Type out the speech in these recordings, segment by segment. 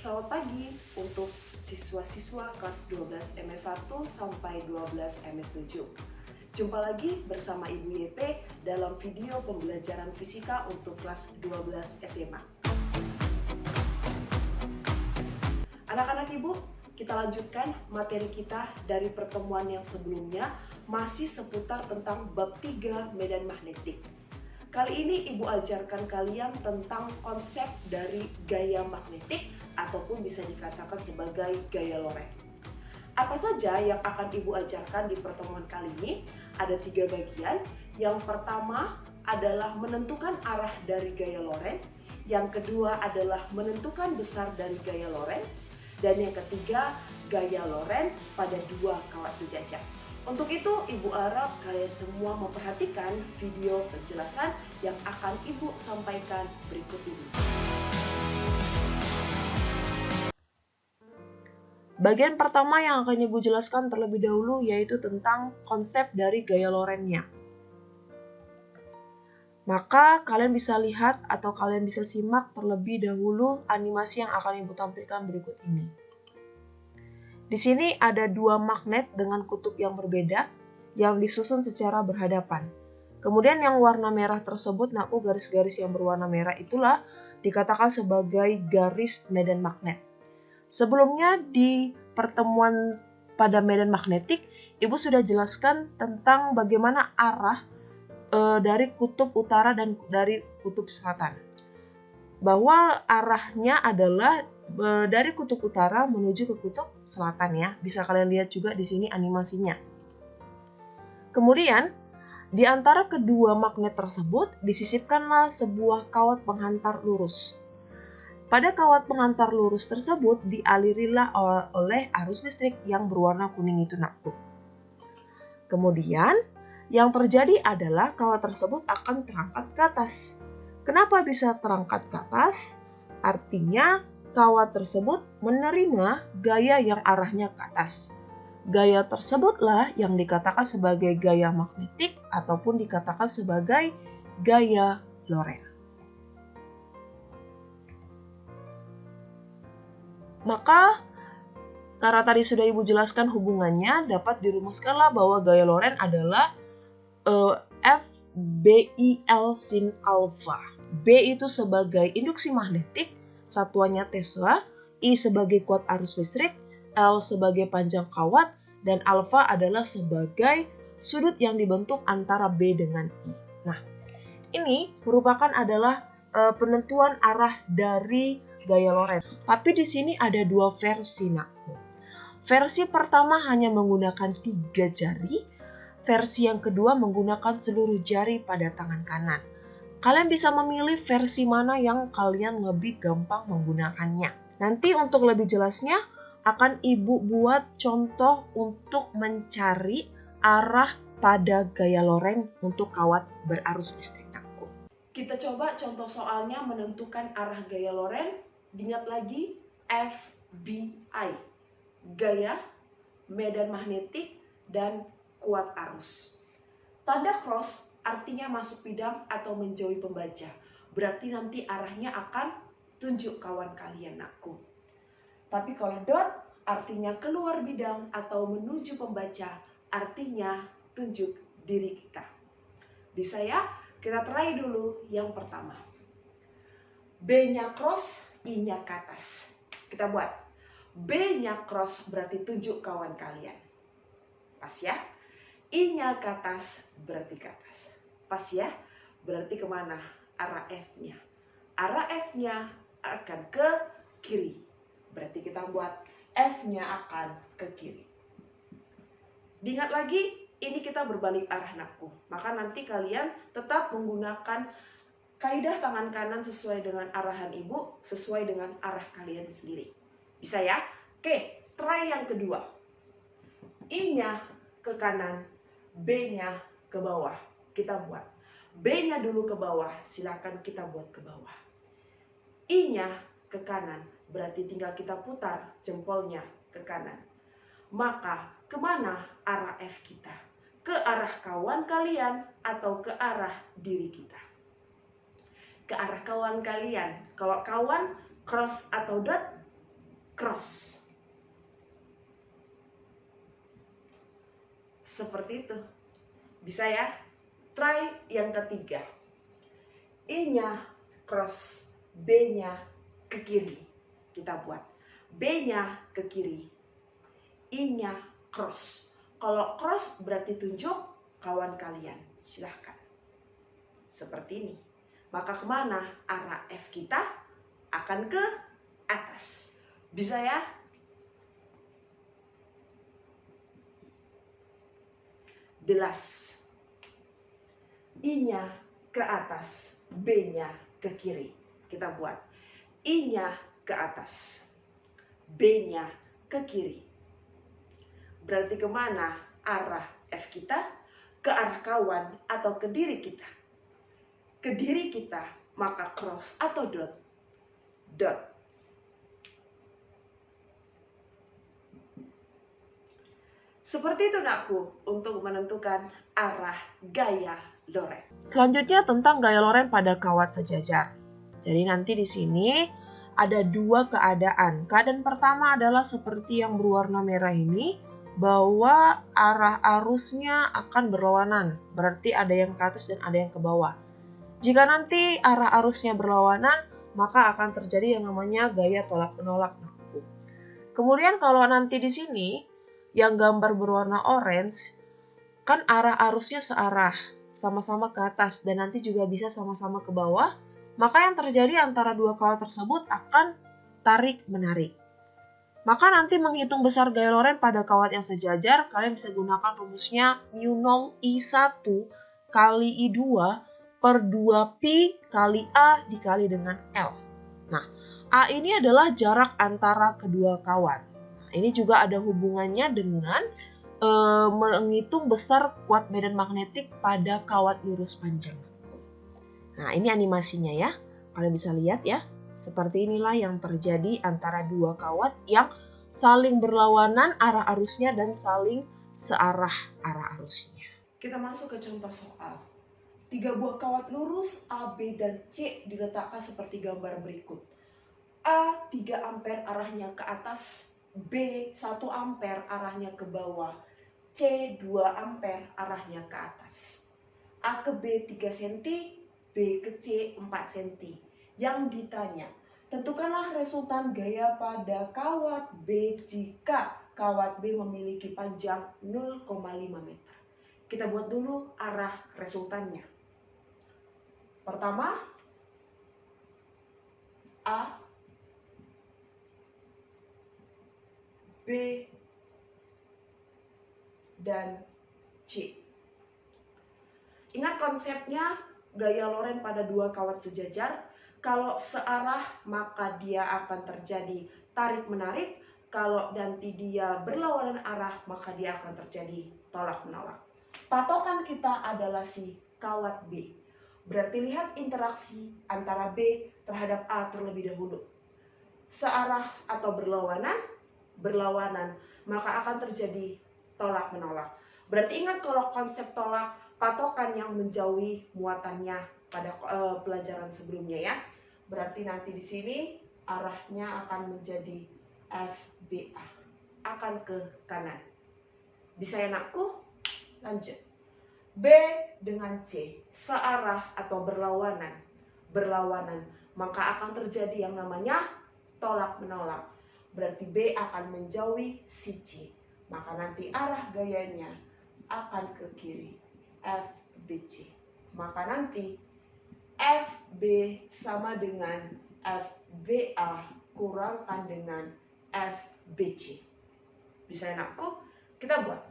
Selamat pagi untuk siswa-siswa kelas 12 MS1 sampai 12 MS7. Jumpa lagi bersama Ibu YP dalam video pembelajaran fisika untuk kelas 12 SMA. Anak-anak Ibu, kita lanjutkan materi kita dari pertemuan yang sebelumnya, masih seputar tentang bab 3 medan magnetik. Kali ini Ibu ajarkan kalian tentang konsep dari gaya magnetik ataupun bisa dikatakan sebagai gaya Lorentz. Apa saja yang akan Ibu ajarkan di pertemuan kali ini? Ada 3 bagian. Yang pertama adalah menentukan arah dari gaya Lorentz. Yang kedua adalah menentukan besar dari gaya Lorentz. Dan yang ketiga, gaya Lorentz pada 2 kawat sejajar. Untuk itu, Ibu harap kalian semua memperhatikan video penjelasan yang akan Ibu sampaikan berikut ini. Bagian pertama yang akan Ibu jelaskan terlebih dahulu yaitu tentang konsep dari gaya Lorentz-nya. Maka kalian bisa lihat atau kalian bisa simak terlebih dahulu animasi yang akan Ibu tampilkan berikut ini. Di sini ada 2 magnet dengan kutub yang berbeda yang disusun secara berhadapan. Kemudian yang warna merah tersebut, garis-garis yang berwarna merah itulah dikatakan sebagai garis medan magnet. Sebelumnya di pertemuan pada medan magnetik, Ibu sudah jelaskan tentang bagaimana arah dari kutub utara dan dari kutub selatan. Bahwa arahnya adalah dari kutub utara menuju ke kutub selatan ya. Bisa kalian lihat juga di sini animasinya. Kemudian, di antara kedua magnet tersebut disisipkanlah sebuah kawat penghantar lurus. Pada kawat penghantar lurus tersebut dialirilah oleh arus listrik yang berwarna kuning itu nakku. Kemudian, yang terjadi adalah kawat tersebut akan terangkat ke atas. Kenapa bisa terangkat ke atas? Artinya, kawat tersebut menerima gaya yang arahnya ke atas. Gaya tersebutlah yang dikatakan sebagai gaya magnetik ataupun dikatakan sebagai gaya Lorentz. Maka, karena tadi sudah Ibu jelaskan hubungannya, dapat dirumuskanlah bahwa gaya Lorentz adalah FBIL sin alfa. B itu sebagai induksi magnetik, satuannya Tesla, I sebagai kuat arus listrik, L sebagai panjang kawat, dan alfa adalah sebagai sudut yang dibentuk antara B dengan I. Nah, ini merupakan adalah penentuan arah dari gaya Lorentz. Tapi di sini ada 2 versi, nakku. Versi pertama hanya menggunakan 3 jari, versi yang kedua menggunakan seluruh jari pada tangan kanan. Kalian bisa memilih versi mana yang kalian lebih gampang menggunakannya. Nanti untuk lebih jelasnya akan Ibu buat contoh untuk mencari arah pada gaya Lorentz untuk kawat berarus listrik. Kita coba contoh soalnya menentukan arah gaya Lorentz. Diingat lagi FBI, gaya, medan magnetik, dan kuat arus. Tanda cross artinya masuk bidang atau menjauhi pembaca. Berarti nanti arahnya akan tunjuk kawan kalian, nakku. Tapi kalau dot artinya keluar bidang atau menuju pembaca, artinya tunjuk diri kita. Bisa ya? Kita try dulu yang pertama. B-nya cross, I-nya ke atas. Kita buat. B-nya cross berarti tunjuk kawan kalian. Pas ya? I-nya ke atas berarti ke atas. Pas ya? Berarti kemana? Arah F-nya. Arah F-nya akan ke kiri. Berarti kita buat F-nya akan ke kiri. Diingat lagi, ini kita berbalik arah, nakku. Maka nanti kalian tetap menggunakan kaidah tangan kanan sesuai dengan arahan Ibu, sesuai dengan arah kalian sendiri. Bisa ya? Oke, try yang kedua. I-nya ke kanan, B-nya ke bawah. Kita buat. B-nya dulu ke bawah, silakan kita buat ke bawah. I-nya ke kanan, berarti tinggal kita putar jempolnya ke kanan. Maka kemana arah F kita? Ke arah kawan kalian atau ke arah diri kita? Ke arah kawan kalian. Kalau kawan cross atau dot cross. Seperti itu. Bisa ya? Try yang ketiga. I-nya cross, B-nya ke kiri. Kita buat. B-nya ke kiri. I-nya cross. Kalau cross berarti tunjuk kawan kalian. Silahkan. Seperti ini. Maka kemana arah F kita? Akan ke atas. Bisa ya? Jelas. I-nya ke atas, B-nya ke kiri. Kita buat. I-nya ke atas, B-nya ke kiri. Berarti kemana arah F kita? Ke arah kawan atau ke diri kita? Ke diri kita, maka cross atau dot. Dot. Seperti itu nakku untuk menentukan arah gaya loren. Selanjutnya tentang gaya loren pada kawat sejajar. Jadi nanti di sini ada dua keadaan. Keadaan pertama adalah seperti yang berwarna merah ini, bahwa arah arusnya akan berlawanan. Berarti ada yang ke atas dan ada yang ke bawah. Jika nanti arah arusnya berlawanan, maka akan terjadi yang namanya gaya tolak-menolak nakku. Kemudian kalau nanti di sini yang gambar berwarna orange, kan arah arusnya searah, sama-sama ke atas, dan nanti juga bisa sama-sama ke bawah, maka yang terjadi antara dua kawat tersebut akan tarik-menarik. Maka nanti menghitung besar gaya loren pada kawat yang sejajar, kalian bisa gunakan rumusnya mu0 I1 kali I2 per 2pi kali A dikali dengan L. Nah, A ini adalah jarak antara kedua kawat. Ini juga ada hubungannya dengan menghitung besar kuat medan magnetik pada kawat lurus panjang. Nah, ini animasinya ya. Kalian bisa lihat ya. Seperti inilah yang terjadi antara dua kawat yang saling berlawanan arah arusnya dan saling searah arah arusnya. Kita masuk ke contoh soal. 3 buah kawat lurus A, B, dan C diletakkan seperti gambar berikut. A 3 ampere arahnya ke atas, B 1 ampere arahnya ke bawah, C 2 ampere arahnya ke atas. A ke B 3 cm, B ke C 4 cm. Yang ditanya, tentukanlah resultan gaya pada kawat B jika kawat B memiliki panjang 0,5 meter. Kita buat dulu arah resultannya. Pertama, A, B, dan C. Ingat konsepnya gaya loren pada dua kawat sejajar. Kalau searah maka dia akan terjadi tarik-menarik. Kalau nanti dia berlawanan arah maka dia akan terjadi tolak-menolak. Patokan kita adalah si kawat B. Berarti lihat interaksi antara B terhadap A terlebih dahulu. Searah atau berlawanan, maka akan terjadi tolak-menolak. Berarti ingat kalau konsep tolak, patokan yang menjauhi muatannya pada pelajaran sebelumnya ya. Berarti nanti di sini arahnya akan menjadi FBA, akan ke kanan. Bisa ya nakku? Lanjut. B dengan C searah atau berlawanan, maka akan terjadi yang namanya tolak-menolak. Berarti B akan menjauhi si C, maka nanti arah gayanya akan ke kiri, FBC. Maka nanti FB sama dengan FBA kurangkan dengan FBC. Bisa enakku? Kita buat.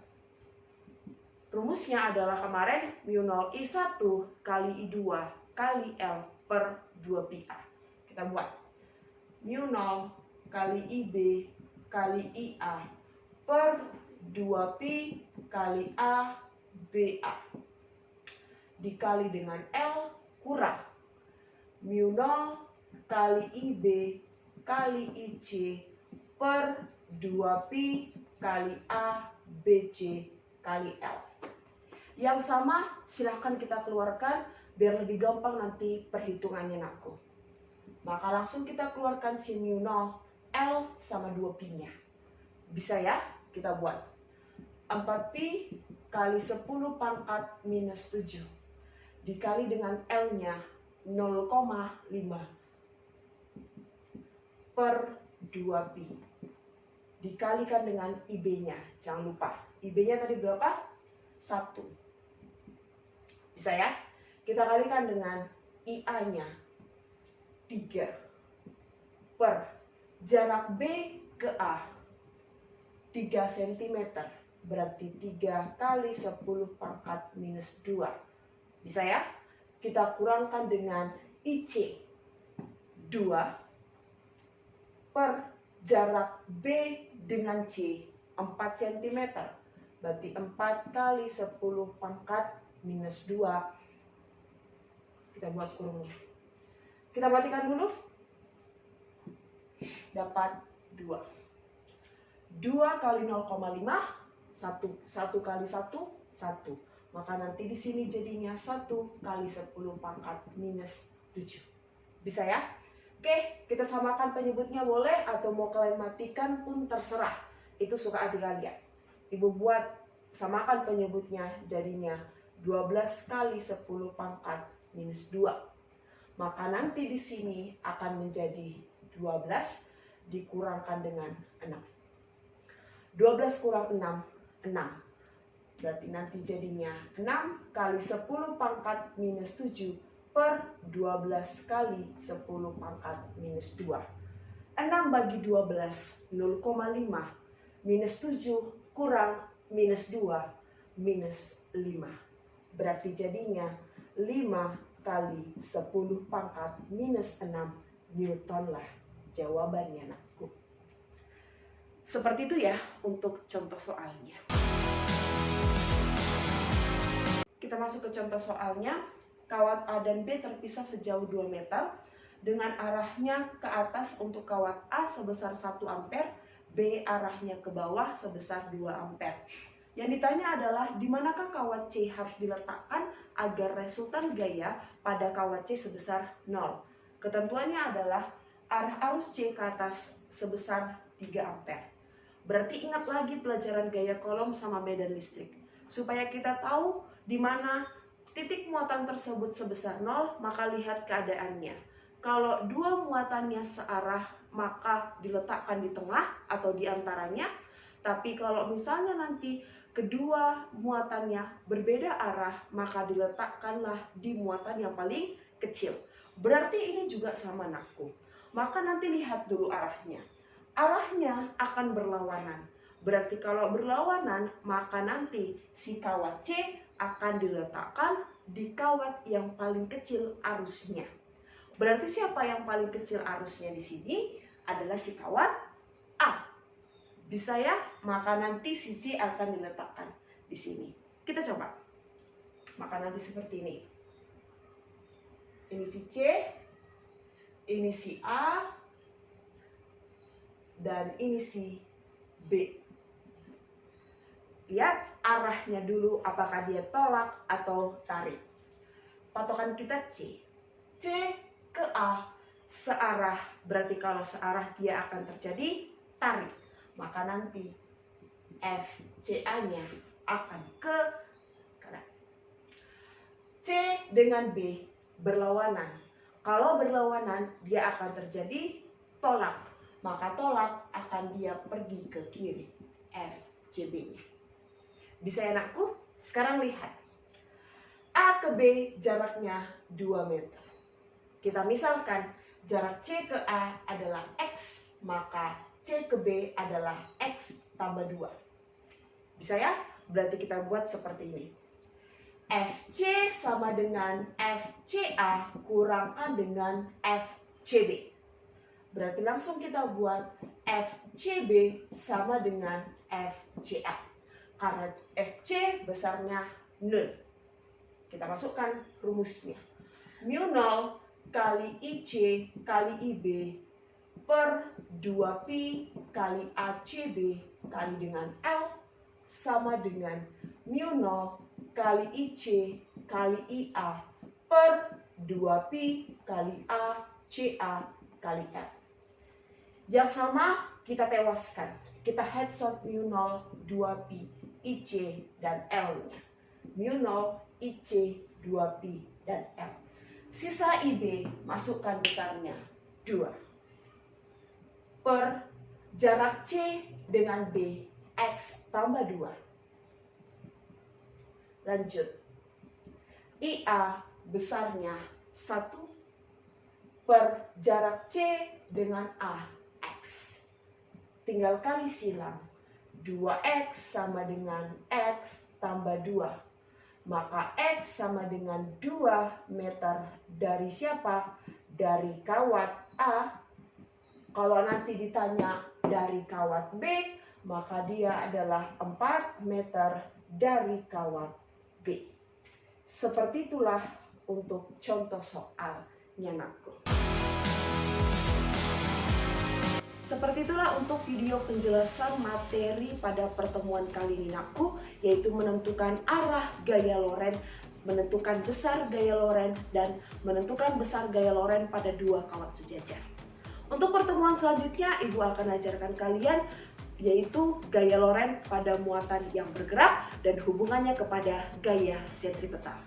Rumusnya adalah kemarin mu0 I1 kali I2 kali L per 2pi A. Kita buat. mu0 kali IB kali IA per 2pi kali A BA dikali dengan L kurang mu0 kali IB kali IC per 2pi kali A BC kali L. Yang sama silahkan kita keluarkan biar lebih gampang nanti perhitungannya nakku. Maka langsung kita keluarkan si mu0 L sama 2pi-nya. Bisa ya? Kita buat. 4pi kali 10 pangkat minus 7. Dikali dengan L-nya 0,5 per 2pi. Dikalikan dengan IB-nya. Jangan lupa. IB-nya tadi berapa? 1. Bisa ya? Kita kalikan dengan IA-nya 3 per jarak B ke A 3 cm. Berarti 3 kali 10 pangkat minus 2. Bisa ya? Kita kurangkan dengan IC 2 per jarak B dengan C 4 cm. Berarti 4 kali 10 pangkat minus 2. Kita buat kurungnya. Kita matikan dulu. Dapat 2. 2 kali 0,5, 1 kali 1, 1. Maka nanti di sini jadinya 1 kali 10 pangkat minus 7. Bisa ya? Oke, kita samakan penyebutnya boleh atau mau kalian matikan pun terserah. Itu suka hati kalian. Ibu buat samakan penyebutnya jadinya 12 kali 10 pangkat minus 2. Maka nanti di sini akan menjadi 12 dikurangkan dengan 6. 12 kurang 6, 6. Berarti nanti jadinya 6 kali 10 pangkat minus 7 per 12 kali 10 pangkat minus 2. 6 bagi 12, 0,5. Minus 7 kurang minus 2, minus 5. Berarti jadinya 5 kali 10 pangkat minus 6 Newton lah jawabannya, nakku. Seperti itu ya untuk contoh soalnya. Kita masuk ke contoh soalnya. Kawat A dan B terpisah sejauh 2 meter dengan arahnya ke atas untuk kawat A sebesar 1 ampere, B arahnya ke bawah sebesar 2 ampere. Yang ditanya adalah di manakah kawat C harus diletakkan agar resultan gaya pada kawat C sebesar 0. Ketentuannya adalah arah arus C ke atas sebesar 3 ampere. Berarti ingat lagi pelajaran gaya kolom sama medan listrik. Supaya kita tahu di mana titik muatan tersebut sebesar 0, maka lihat keadaannya. Kalau dua muatannya searah, maka diletakkan di tengah atau di antaranya. Tapi kalau misalnya nanti kedua muatannya berbeda arah, maka diletakkanlah di muatan yang paling kecil. Berarti ini juga sama, nakku. Maka nanti lihat dulu arahnya. Arahnya akan berlawanan. Berarti kalau berlawanan, maka nanti si kawat C akan diletakkan di kawat yang paling kecil arusnya. Berarti siapa yang paling kecil arusnya di sini? Adalah si kawat A. Bisa ya? Maka nanti si C akan diletakkan di sini. Kita coba. Maka nanti seperti ini. Ini si C, ini si A, dan ini si B. Lihat arahnya dulu, apakah dia tolak atau tarik. Patokan kita C. C ke A searah, berarti kalau searah dia akan terjadi tarik. Maka nanti FCA-nya akan ke kanan. C dengan B berlawanan. Kalau berlawanan dia akan terjadi tolak. Maka tolak akan dia pergi ke kiri. FCB-nya. Bisa ya, nakku? Sekarang lihat. A ke B jaraknya 2 meter. Kita misalkan jarak C ke A adalah X, maka C ke B adalah X tambah 2. Bisa ya? Berarti kita buat seperti ini. FC sama dengan FCA kurangkan dengan FCB. Berarti langsung kita buat FCB sama dengan FCA. Karena FC besarnya 0. Kita masukkan rumusnya. Mu 0 kali IC kali IB per 2pi kali ACB kali dengan L sama dengan mu 0 kali IC kali IA per 2pi kali ACA kali L. Yang sama kita tewaskan. Kita headshot mu 0, 2pi, IC, dan L-nya. Mu 0, IC, 2pi, dan L. Sisa IB masukkan besarnya 2. Per jarak C dengan B, X tambah 2. Lanjut. IA besarnya 1 per jarak C dengan A, X. Tinggal kali silang. 2X sama dengan X tambah 2. Maka X sama dengan 2 meter dari siapa? Dari kawat A. Kalau nanti ditanya dari kawat B, maka dia adalah 4 meter dari kawat B. Seperti itulah untuk contoh soalnya, nakku. Seperti itulah untuk video penjelasan materi pada pertemuan kali ini, nakku, yaitu menentukan arah gaya Lorentz, menentukan besar gaya Lorentz, dan menentukan besar gaya Lorentz pada dua kawat sejajar. Untuk pertemuan selanjutnya, Ibu akan ajarkan kalian yaitu gaya Lorentz pada muatan yang bergerak dan hubungannya kepada gaya sentripetal.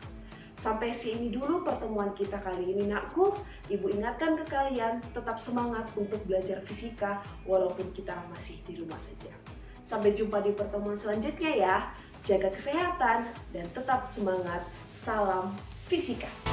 Sampai sini dulu pertemuan kita kali ini, nakku. Ibu ingatkan ke kalian tetap semangat untuk belajar fisika walaupun kita masih di rumah saja. Sampai jumpa di pertemuan selanjutnya ya. Jaga kesehatan dan tetap semangat. Salam fisika.